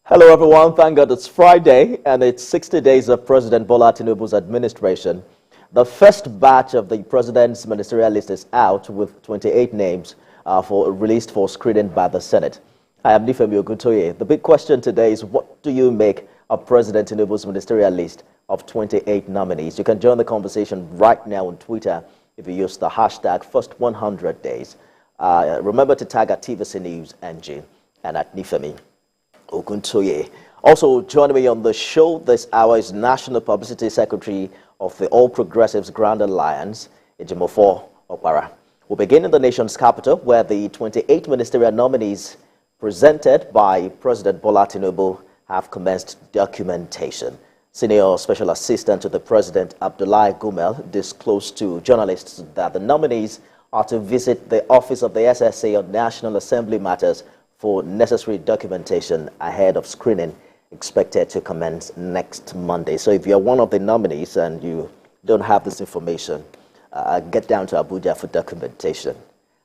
Hello everyone, thank God it's Friday and it's 60 days of President Bola Tinubu's administration. The first batch of the president's ministerial list is out with 28 names released for screening by the Senate. I am Nifemi Oguntoye. The big question today is, what do you make of President Tinubu's ministerial list of 28 nominees? You can join the conversation right now on Twitter if you use the hashtag first100days. Remember to tag at TVC News NG and at Nifemi Oguntoye. Also joining me on the show this hour is National Publicity Secretary of the All Progressives Grand Alliance, Ejimofor Okpara. We'll begin in the nation's capital, where the 28 ministerial nominees presented by President Bola Tinubu have commenced documentation. Senior Special Assistant to the President, Abdullahi Gumel, disclosed to journalists that the nominees are to visit the office of the SSA on National Assembly matters for necessary documentation ahead of screening expected to commence next Monday. So if you're one of the nominees and you don't have this information, get down to Abuja for documentation.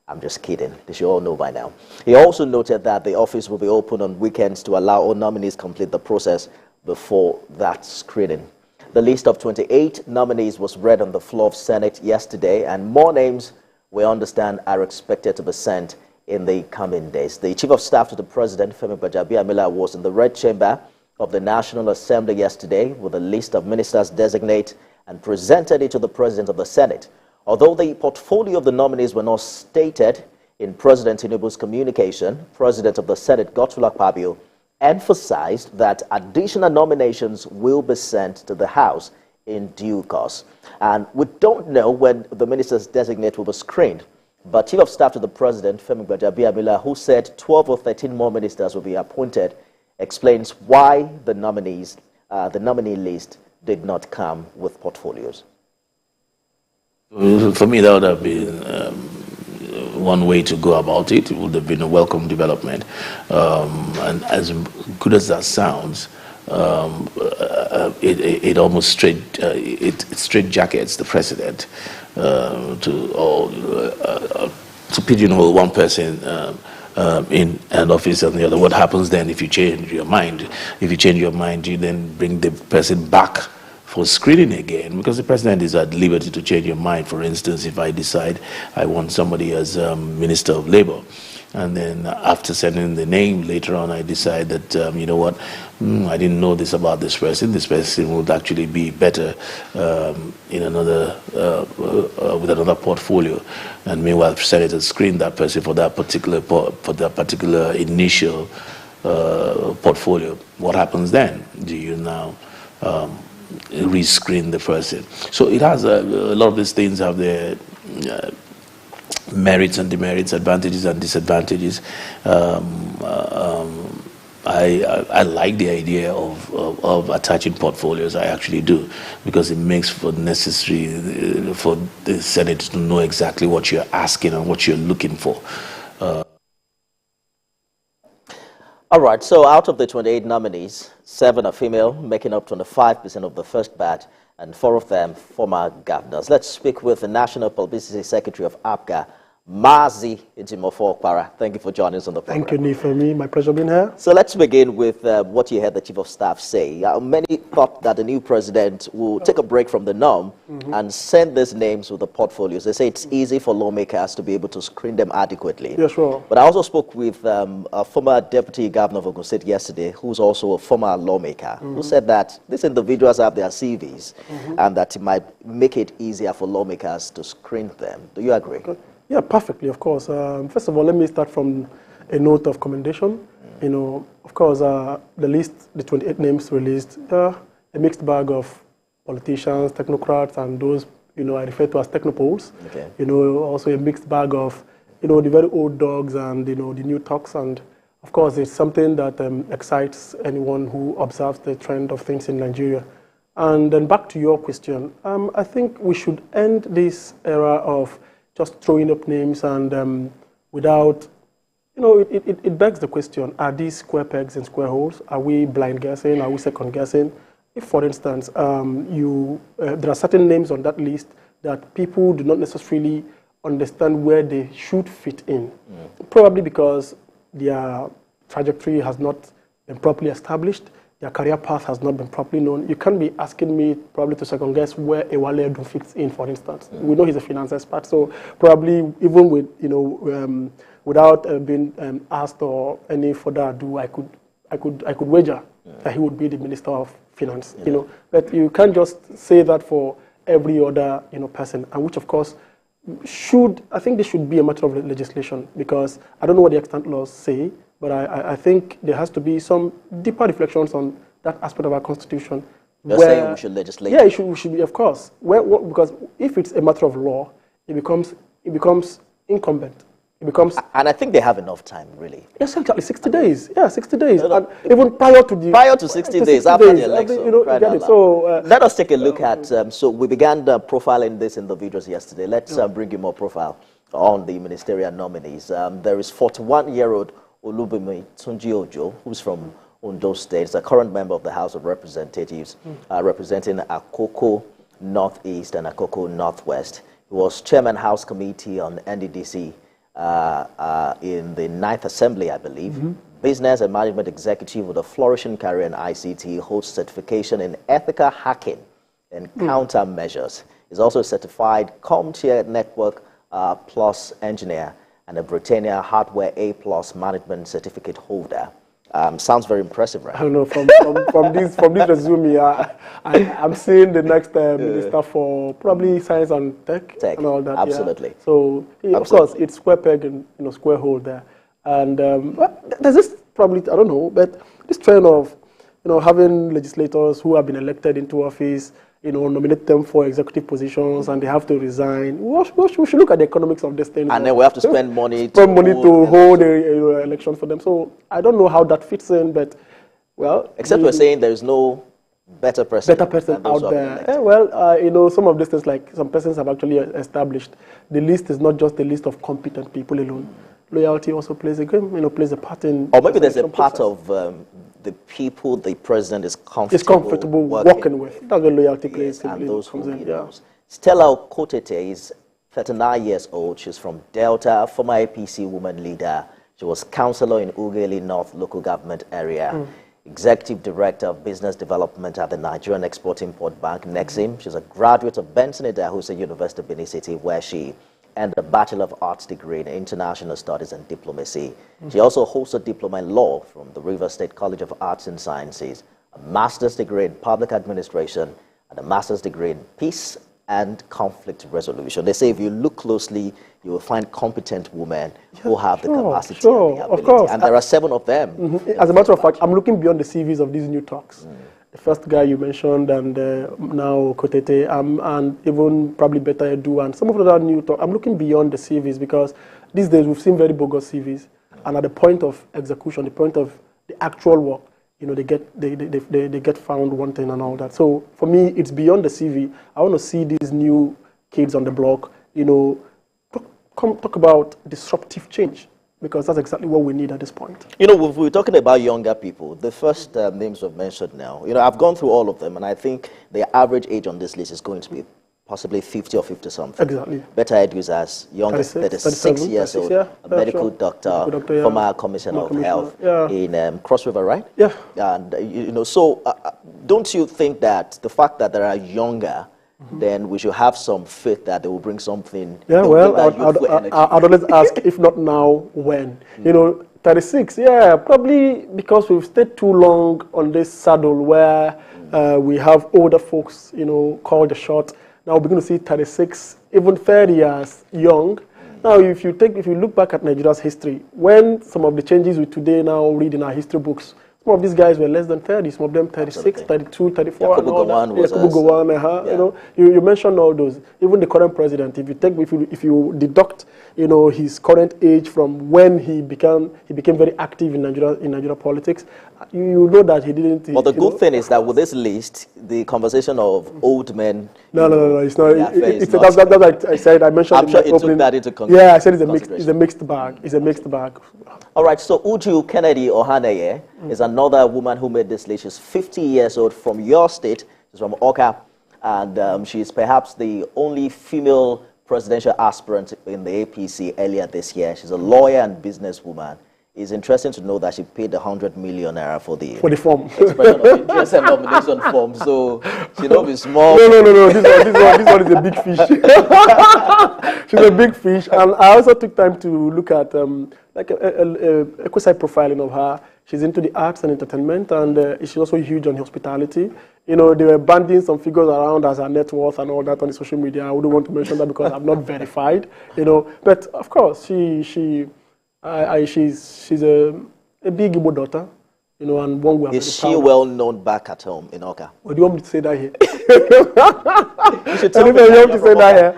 I'm just kidding. They should all know by now. He also noted that the office will be open on weekends to allow all nominees complete the process before that screening. The list of 28 nominees was read on the floor of Senate yesterday, and more names, we understand, are expected to be sent in the coming days. The Chief of Staff to the President, Femi Gbajabiamila, was in the Red Chamber of the National Assembly yesterday with a list of ministers designate and presented it to the President of the Senate. Although the portfolio of the nominees were not stated in President Tinubu's communication, President of the Senate, Godswill Akpabio, emphasized that additional nominations will be sent to the House in due course. And we don't know when the ministers designate will be screened. But Chief of Staff to the President, Femi Gbajabiamila, who said 12 or 13 more ministers will be appointed, explains why the nominee list did not come with portfolios. For me, that would have been one way to go about it. It would have been a welcome development. And as good as that sounds, it almost straight jackets the president to pigeonhole one person in an office and the other. What happens then if you change your mind? If you change your mind, you then bring the person back for screening again, because the president is at liberty to change your mind. For instance, if I decide I want somebody as Minister of Labor, and then after sending the name later on, I decide that, you know what, I didn't know this about this person. This person would actually be better in another, with another portfolio. And meanwhile, the Senate screened that person for that particular initial portfolio. What happens then? Do you now rescreen the person? So it has a lot of these things have their merits and demerits, advantages and disadvantages. I like the idea of attaching portfolios. I actually do, because it makes for necessary for the Senate to know exactly what you're asking and what you're looking for. All right, so out of the 28 nominees, 7 are female, making up 25% of the first batch, and 4 of them former governors. Let's speak with the National Publicity Secretary of APGA, Mazi Ejimofor Okpara. Thank you for joining us on the program. Thank you, Nifemi. My pleasure being here. So let's begin with what you heard the Chief of Staff say. Many thought that the new president will take a break from the norm and send these names with the portfolios. They say it's easy for lawmakers to be able to screen them adequately. Yeah, sure. But I also spoke with a former deputy governor of Ogun State yesterday, who's also a former lawmaker, who said that these individuals have their CVs and that it might make it easier for lawmakers to screen them. Do you agree? Okay. Yeah, perfectly, of course. First of all, let me start from a note of commendation. You know, of course, the list, the 28 names released, a mixed bag of politicians, technocrats, and those, you know, I refer to as technopoles. Okay. You know, also a mixed bag of, you know, the very old dogs and, you know, the new talks. And, of course, it's something that excites anyone who observes the trend of things in Nigeria. And then back to your question, I think we should end this era of just throwing up names and without, you know, it begs the question, are these square pegs and square holes? Are we blind guessing? Are we second guessing? If, for instance, there are certain names on that list that people do not necessarily understand where they should fit in, probably because their trajectory has not been properly established. Their career path has not been properly known. You can't be asking me probably to second guess where Ewale Edun fits in, for instance. We know he's a finance expert, so probably even with, without being asked or any further ado, I could wager that he would be the Minister of Finance. But you can't just say that for every other person, and which of course I think this should be a matter of legislation, because I don't know what the extant laws say, but I think there has to be some deeper reflections on that aspect of our constitution. You're saying we should legislate? Yeah, we should be, of course. Because if it's a matter of law, it becomes incumbent. It becomes. And I think they have enough time, really. Yes, exactly. 60 days. Yeah, 60 days. And even prior to 60 days after the election. So let us take a look at. So we began profiling these individuals yesterday. Let's bring you more profile on the ministerial nominees. There is 41-year-old Olubimi Tunji Ojo, who's from Ondo State, a current member of the House of Representatives, representing Akoko Northeast and Akoko Northwest. He was chairman House Committee on NDDC in the 9th Assembly, I believe. Business and Management Executive with a flourishing career in ICT, holds certification in ethical hacking and countermeasures. He's also a certified CompTIA Network Plus engineer and a Britannia Hardware A Plus management certificate holder. Sounds very impressive, right? I don't know, from this resume, I'm seeing the next minister for probably science and tech and all that. Absolutely. Yeah. So, of course, it's square peg and square hole there. And there's this probably, I don't know, but this trend of having legislators who have been elected into office, nominate them for executive positions, and they have to resign. We should look at the economics of this thing. And then we have to spend money to hold elections for them. So I don't know how that fits in, but well. Except we're saying there is no better person out there. Some of these things, like some persons have actually established, the list is not just a list of competent people alone. Loyalty also plays a part in. Or maybe there's a part of the people the president is comfortable working with. That's where loyalty plays. And those who he knows. Stella Okotete is 39 years old. She's from Delta, former APC woman leader. She was councillor in Ughelli North local government area, executive director of business development at the Nigerian Export-Import Bank, Nexim. She's a graduate of Benson Idahosa University, Benin City, where she earned a Bachelor of Arts degree in International Studies and Diplomacy. She also holds a diploma in law from the River State College of Arts and Sciences, a master's degree in public administration, and a master's degree in peace and conflict resolution. They say if you look closely, you will find competent women who have the capacity and the ability. Of course. And there are 7 of them. As a matter of fact, I'm looking beyond the CVs of these new talks. The first guy you mentioned, and now Kotete, and even probably Better Edu, and some of the other new talk. I'm looking beyond the CVs, because these days we've seen very bogus CVs, and at the point of execution, the point of the actual work, they get found wanting and all that. So for me, it's beyond the CV. I want to see these new kids on the block, talk about disruptive change, because that's exactly what we need at this point. We're talking about younger people. The first names we've mentioned now, I've gone through all of them, and I think the average age on this list is going to be possibly 50 or 50 something. Exactly. Better Edu is as young as 36 years old, a medical doctor, former commissioner of health in Cross River, right? Yeah. And, so don't you think that the fact that there are younger, then we should have some faith that they will bring something. Yeah, well, I'd always ask, if not now, when? 36, probably because we've stayed too long on this saddle where we have older folks, call the shot. Now we're beginning to see 36, even 30 years young. Now, if you look back at Nigeria's history, when some of the changes we today now read in our history books, some of these guys were less than 30, some of them 36, 32, 34, and all that. You mentioned all those. Even the current president, if you deduct, his current age from when he became very active in Nigeria politics, you know that he didn't. Well, the good thing is that with this list, the conversation of old men. No, it's not. That's what I said. I mentioned. I'm sure it took that into consideration. Yeah, I said it's a mixed bag. It's a mixed bag. All right. So Uju Kennedy Ohaneye is another woman who made this list. She's 50 years old, from your state. She's from Oka, and she's perhaps the only female presidential aspirant in the APC earlier this year. She's a lawyer and businesswoman. it's interesting to know that she paid 100 million naira for the form. expression of interest and nomination form. So she don't be small. No. This one is a big fish. She's a big fish, and I also took time to look at like a quasi profiling of her. She's into the arts and entertainment, and she's also huge on hospitality. You know, they were banding some figures around as her net worth and all that on the social media. I wouldn't want to mention that because I'm not verified. You know, but of course, she's a big Igbo daughter. You know, and one we are Is she well known back at home in Oka? Or do you want me to say that here? You should tell me you want to say that here.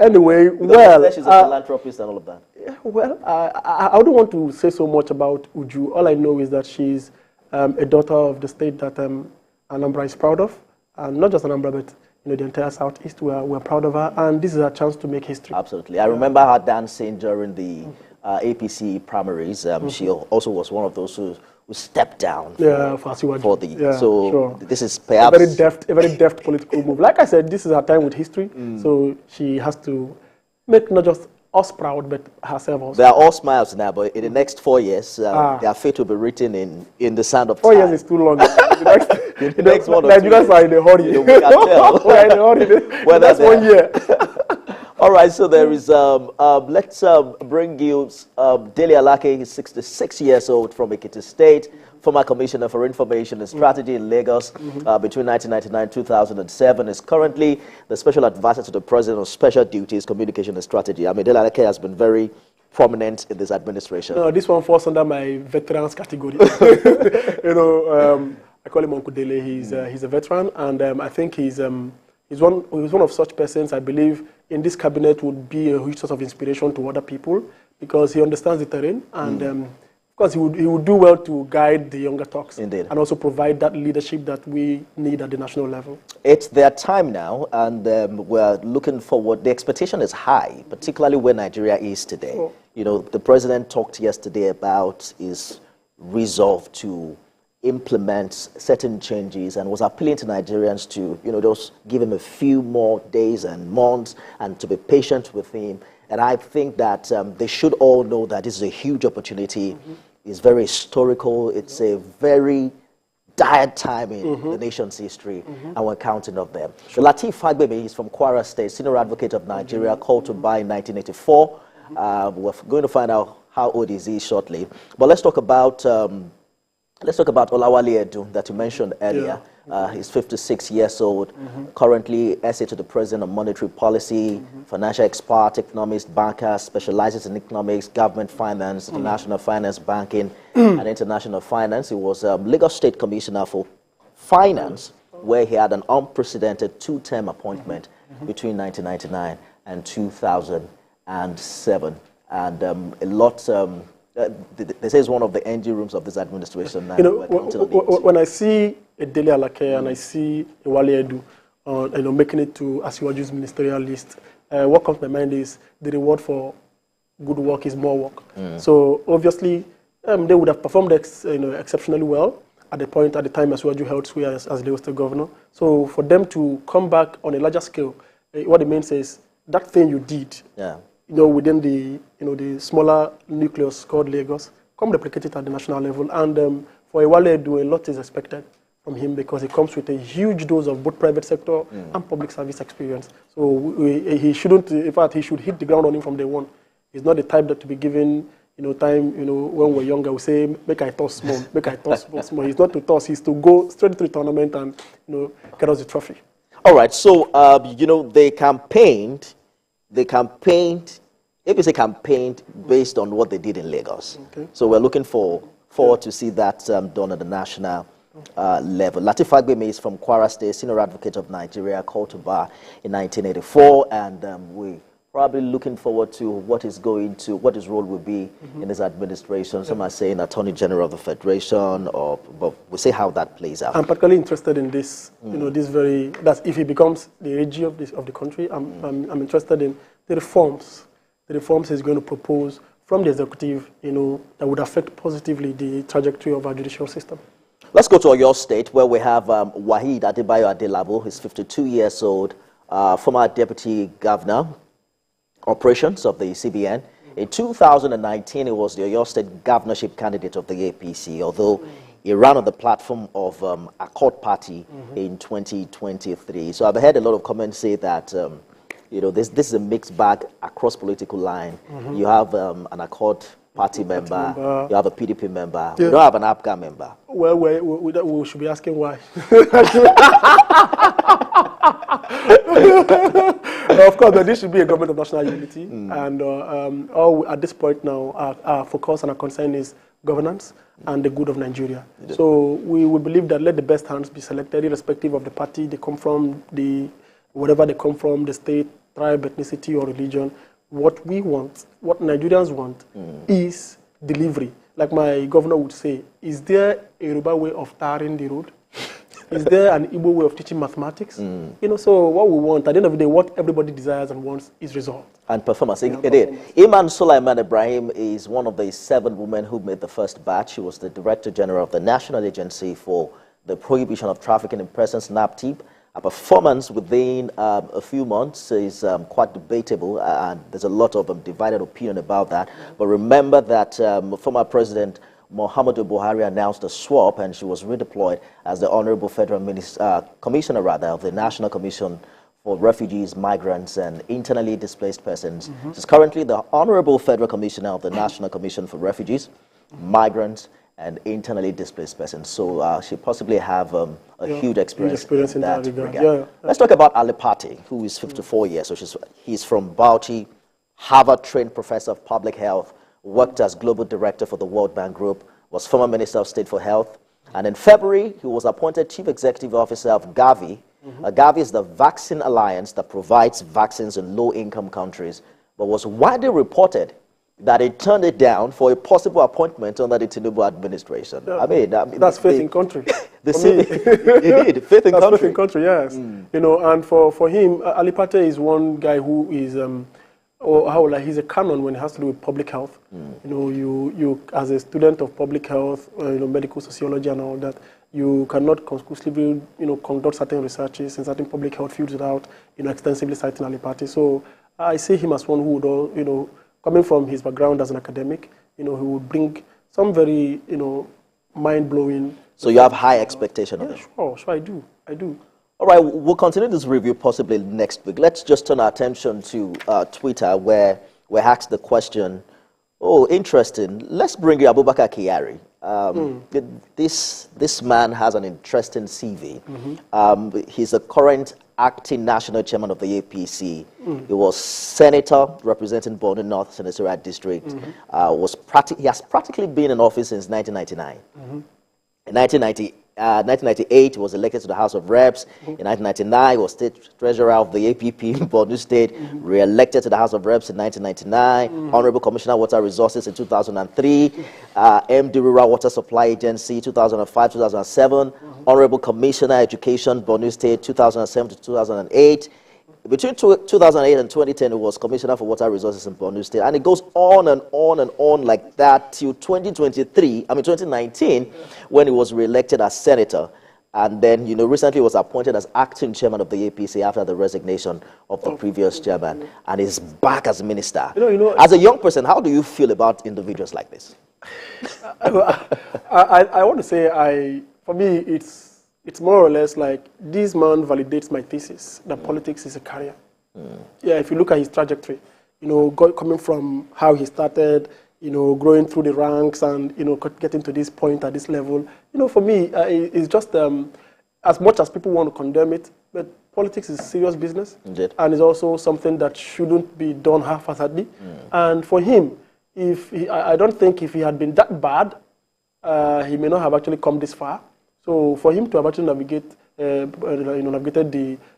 Anyway, well, she's a philanthropist and all of that. Well, I don't want to say so much about Uju. All I know is that she's a daughter of the state that Anambra is proud of, and not just Anambra, but the entire Southeast. We're proud of her, and this is a chance to make history. Absolutely. I remember her dancing during the APC primaries. She also was one of those who stepped down for the. So sure. This is perhaps a very deft political move. Like I said, this is her time with history. So she has to make not just us proud, but herself also. They are all smiles now, but in the next 4 years, their fate will be written in the sand of time. 4 years is too long. The next one Nigerians are in a hurry. We can tell. We're in a hurry. Well, that's 1 year. All right, so there is, let's bring you Dele Alake. He's 66 years old from Ekiti State, former Commissioner for Information and Strategy in Lagos between 1999 and 2007. Is currently the Special Advisor to the President on Special Duties, Communication and Strategy. I mean, Dele Alake has been very prominent in this administration. No, this one falls under my veterans category. I call him Uncle Dele. He's a veteran, and I think he's one of such persons, I believe, in this cabinet would be a huge source of inspiration to other people because he understands the terrain, and of course he would do well to guide the younger talks. Indeed. And also provide that leadership that we need at the national level. It's their time now, and we're looking forward. The expectation is high, particularly where Nigeria is today. Oh. You know, the president talked yesterday about his resolve to implement certain changes and was appealing to Nigerians to, just give him a few more days and months and to be patient with him. And I think that they should all know that this is a huge opportunity. It's very historical. It's a very dire time in the nation's history, and we're counting of them. Sure. Lateef Fagbemi is from Kwara State, Senior Advocate of Nigeria, called to bar in 1984. We're going to find out how old is he shortly. But let's talk about Olawale Edu that you mentioned earlier. He's 56 years old, currently essay to the President on monetary policy, financial expert, economist, banker, specializes in economics, government finance, international finance, banking, and international finance. He was Lagos State Commissioner for Finance, where he had an unprecedented 2-term appointment between 1999 and 2007. And a lot... they say it's one of the engine rooms of this administration. When I see a Dele Alake and I see a Wale Edu, making it to Asiwaju's ministerial list, what comes to my mind is the reward for good work is more work. So obviously, they would have performed exceptionally well at the time Asiwaju held sway as Lagos State Governor. So for them to come back on a larger scale, what it means is that thing you did. Yeah. Within the the smaller nucleus called Lagos, come replicate it at the national level. And for Wale Edu, a lot is expected from him because he comes with a huge dose of both private sector and public service experience. So he shouldn't, in fact, he should hit the ground running from day one. He's not the type that to be given time, when we're younger, we say, make I toss small, make I toss small. He's not to toss, he's to go straight to the tournament and, get us the trophy. All right, so, they campaigned, APC campaigned based on what they did in Lagos. Okay. So we're looking forward to see that done at the national level. Lateef Fagbemi is from Kwara State, Senior Advocate of Nigeria, called to bar in 1984, and we're probably looking forward to what his role will be in his administration. Some are saying Attorney General of the Federation, but we'll see how that plays out. I'm particularly interested in this, that if he becomes the AG of the country, I'm interested in the reforms he's going to propose from the executive, that would affect positively the trajectory of our judicial system. Let's go to Oyo State, where we have Waheed Adebayo Adelabo. He's 52 years old, former Deputy Governor, Operations of the CBN. In 2019, he was the Oyo State governorship candidate of the APC, although he ran on the platform of Accord Party in 2023. So I've heard a lot of comments say that, you know, this is a mixed bag across political line. You have an Accord Party member, you have a PDP member, you don't have an APGA member. Well, we should be asking why. Of course, but this should be a government of national unity, and all at this point now, our focus and our concern is governance and the good of Nigeria. So we believe that let the best hands be selected, irrespective of the party they come from, wherever they come from, the state, tribe, ethnicity, or religion. What we want, what Nigerians want, is delivery. Like my governor would say, is there a Yoruba way of tarring the road? Is there an Igbo way of teaching mathematics? You know, so what we want, at the end of the day, what everybody desires and wants is resolved. And performance. Iman Sulaiman Ibrahim is one of the 7 women who made the first batch. She was the Director General of the National Agency for the Prohibition of Trafficking in Persons, NAPTIP. Her performance within a few months is quite debatable, and there's a lot of divided opinion about that. But remember that former President Muhammadu Buhari announced a swap, and she was redeployed as the Honorable Federal Commissioner of the National Commission for Refugees, Migrants, and Internally Displaced Persons. She's currently the Honorable Federal Commissioner of the National Commission for Refugees, Migrants, and Internally Displaced Persons. So she possibly have a huge experience in that regard. Let's talk about Ali Pate, who is 54 years. So he's from Bauchi, Harvard-trained professor of public health, worked as global director for the World Bank Group, was former Minister of State for Health, and in February, he was appointed Chief Executive Officer of Gavi. Gavi is the vaccine alliance that provides vaccines in low-income countries, but was widely reported that he turned it down for a possible appointment under the Tinubu administration. Yeah, I mean, that's faith in country. Indeed, faith in that's country. Faith in country, yes. You know, and for him, Ali Pate is one guy who is, he's a canon when it has to do with public health. You know, you as a student of public health, you know, medical sociology and all that, you cannot conclusively, you know, conduct certain researches in certain public health fields without, you know, extensively citing Ali Pate. So I see him as one who would, you know, coming from his background as an academic, you know, he would bring some very, you know, mind-blowing. So you have high expectation of him? Sure, I do. All right, we'll continue this review possibly next week. Let's just turn our attention to Twitter, where we're asked the question, oh, interesting, let's bring you Abubakar Kyari. This man has an interesting CV. He's a current acting national chairman of the APC. He was senator representing Borno North Senatorial District. He has practically been in office since 1999. In 1998, he was elected to the House of Reps. In 1999, he was state treasurer of the APP in Borno State, re-elected to the House of Reps in 1999, Honorable Commissioner of Water Resources in 2003, MD Rural Water Supply Agency 2005-2007, Honorable Commissioner Education, Borno State 2007 to 2008. Between 2008 and 2010, he was Commissioner for Water Resources in Borno State. And it goes on and on and on like that till 2019, when he was re-elected as senator. And then, you know, recently was appointed as acting chairman of the APC after the resignation of the previous chairman. And he's back as minister. As a young person, how do you feel about individuals like this? I want to say, for me, it's more or less like this man validates my thesis that politics is a career. Yeah, if you look at his trajectory, you know, coming from how he started, you know, growing through the ranks and, you know, getting to this point at this level, you know, for me, it's just as much as people want to condemn it, but politics is serious business. Indeed. And it's also something that shouldn't be done half-heartedly. And for him, I don't think if he had been that bad, he may not have actually come this far. So for him to have actually navigated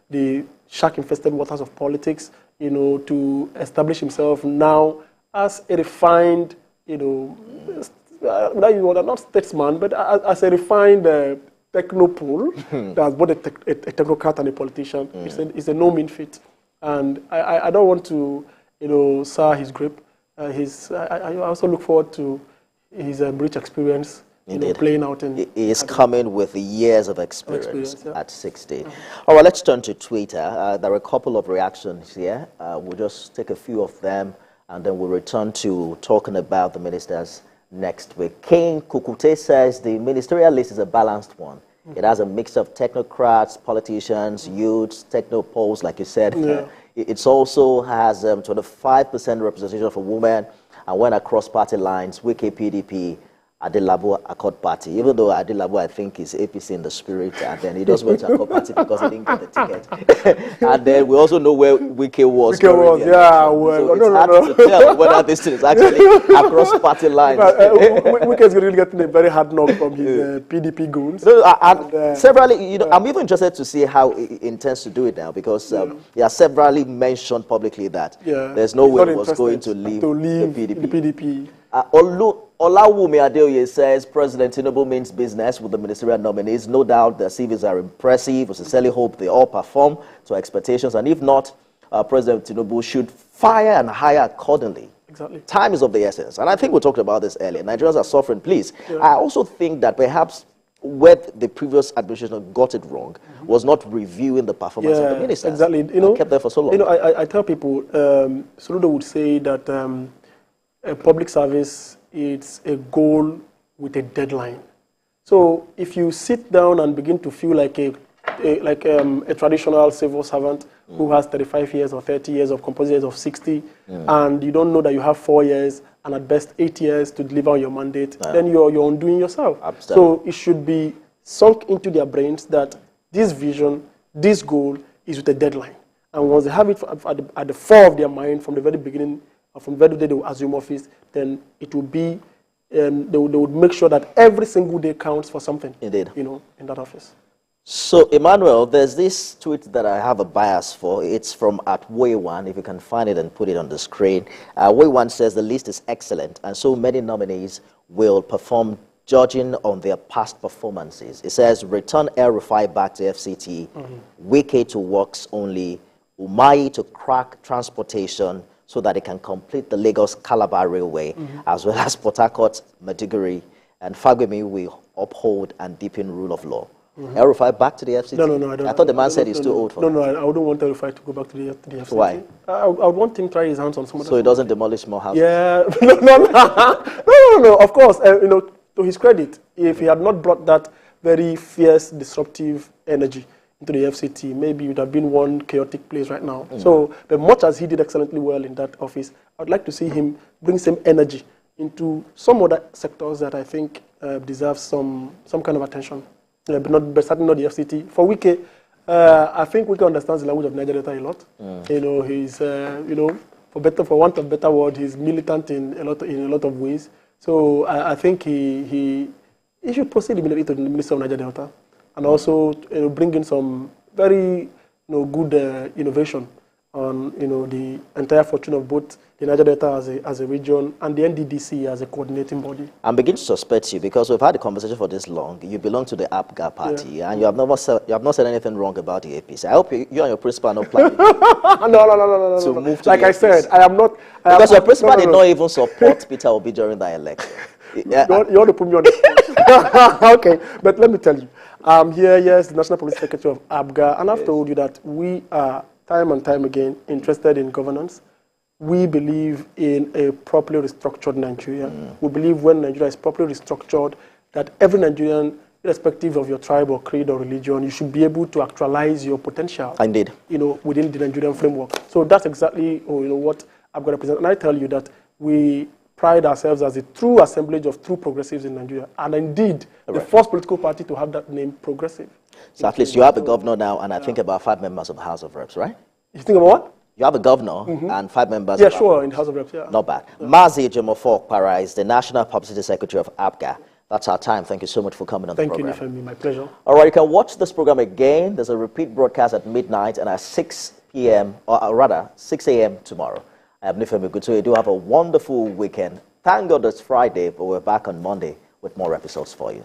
the shark-infested waters of politics, you know, to establish himself now as a refined, you know, not statesman, but as a refined technopool that's both a technocrat and a politician. It's a no mean feat, and I don't want to, you know, sour his grip. I also look forward to his rich experience. You know, playing out in... He is coming with years of experience at 60. All right, let's turn to Twitter. There are a couple of reactions here. We'll just take a few of them and then we'll return to talking about the ministers next week. Kane Kukute says the ministerial list is a balanced one. It has a mix of technocrats, politicians, youths, technopoles, like you said. Yeah. It also has 25% representation for women, and when across party lines, Wike PDP, Adelabu Accord Party, even though Adelabu, I think, is APC in the spirit, and then he just went to Accord Party because he didn't get the ticket. And then we also know where Wike was. Wike was, yeah. Well, so it's hard to tell whether this thing is actually across party lines. Wike is really getting a very hard knock from his PDP goons. Severally, you know, I'm even interested to see how he intends to do it now, because he has severally mentioned publicly that there's no way he was going to leave the PDP. Olawumi Adeoye says President Tinubu means business with the ministerial nominees. No doubt their CVs are impressive. We sincerely hope they all perform to expectations. And if not, President Tinubu should fire and hire accordingly. Exactly. Time is of the essence. And I think we talked about this earlier. Nigerians are suffering, please. I also think that perhaps where the previous administration got it wrong was not reviewing the performance of the ministers. Exactly. You know, kept there for so long. You know, I tell people, Soludo would say that a public service, it's a goal with a deadline. So if you sit down and begin to feel like a traditional civil servant who has 35 years or 30 years of composite years of 60, and you don't know that you have 4 years and at best 8 years to deliver on your mandate, then you're undoing yourself. Absolutely. So it should be sunk into their brains that this vision, this goal is with a deadline. And once they have it at the fore of their mind from the very beginning, from the very day they will assume office, then it will be, they would make sure that every single day counts for something. Indeed. You know, in that office. So, Emmanuel, there's this tweet that I have a bias for. It's from @Way1, if you can find it and put it on the screen. Way1 says the list is excellent, and so many nominees will perform judging on their past performances. It says, return El-Rufai back to FCT, Wike to works only, Umahi to crack transportation, so that it can complete the Lagos-Calabar Railway, as well as Port Harcourt, Maiduguri, and Fagbemi will uphold and deepen rule of law. El-Rufai back to the FCT? No, I don't. I thought the man said he's too old for that. No, I wouldn't want El-Rufai to go back to the FCT. Why? I would want him to try his hands on some other. So he doesn't demolish more houses? Yeah, no. Of course, you know, to his credit, if he had not brought that very fierce, disruptive energy into the FCT, maybe it would have been one chaotic place right now. So, but much as he did excellently well in that office, I'd like to see him bring some energy into some other sectors that I think deserve some kind of attention. But certainly not the FCT. For Wike, I think Wike understands the language of Niger Delta a lot. You know, he's you know, for want of a better word, he's militant in a lot of ways. So I think he should proceed immediately to the Minister of Niger Delta, and also bring in some very good innovation on the entire fortune of both the Niger Delta as a region and the NDDC as a coordinating body. I'm beginning to suspect you because we've had a conversation for this long. You belong to the APGA party, and you have not said anything wrong about the APC. I hope you and your principal are not planning no. to move to like the I APC. Said, I am not. Because your principal did not even support Peter Obi during that election. You want to put me on the spot. Okay, but let me tell you. I'm here, yes, the National Police Secretary of APGA, and I've told you that we are time and time again interested in governance. We believe in a properly restructured Nigeria. We believe when Nigeria is properly restructured, that every Nigerian, irrespective of your tribe or creed or religion, you should be able to actualize your potential. Indeed. Within the Nigerian framework. So that's exactly what APGA represents. And I tell you that we pride ourselves as a true assemblage of true progressives in Nigeria, and indeed the first political party to have that name, progressive. So at least you have a governor now, and I think about 5 members of the House of Reps, right? You think about what? You have a governor and 5 members. Yeah, sure, in the House of Reps, yeah. Not bad. Yeah. Mazi Jomofo Para is the National Publicity Secretary of APGA. That's our time. Thank you so much for coming on the program. Thank you, Nifemi. My pleasure. All right, you can watch this program again. There's a repeat broadcast at midnight and at 6 p.m., or rather 6 a.m. tomorrow. I am Nifemi Gutu. You do have a wonderful weekend. Thank God it's Friday, but we're back on Monday with more episodes for you.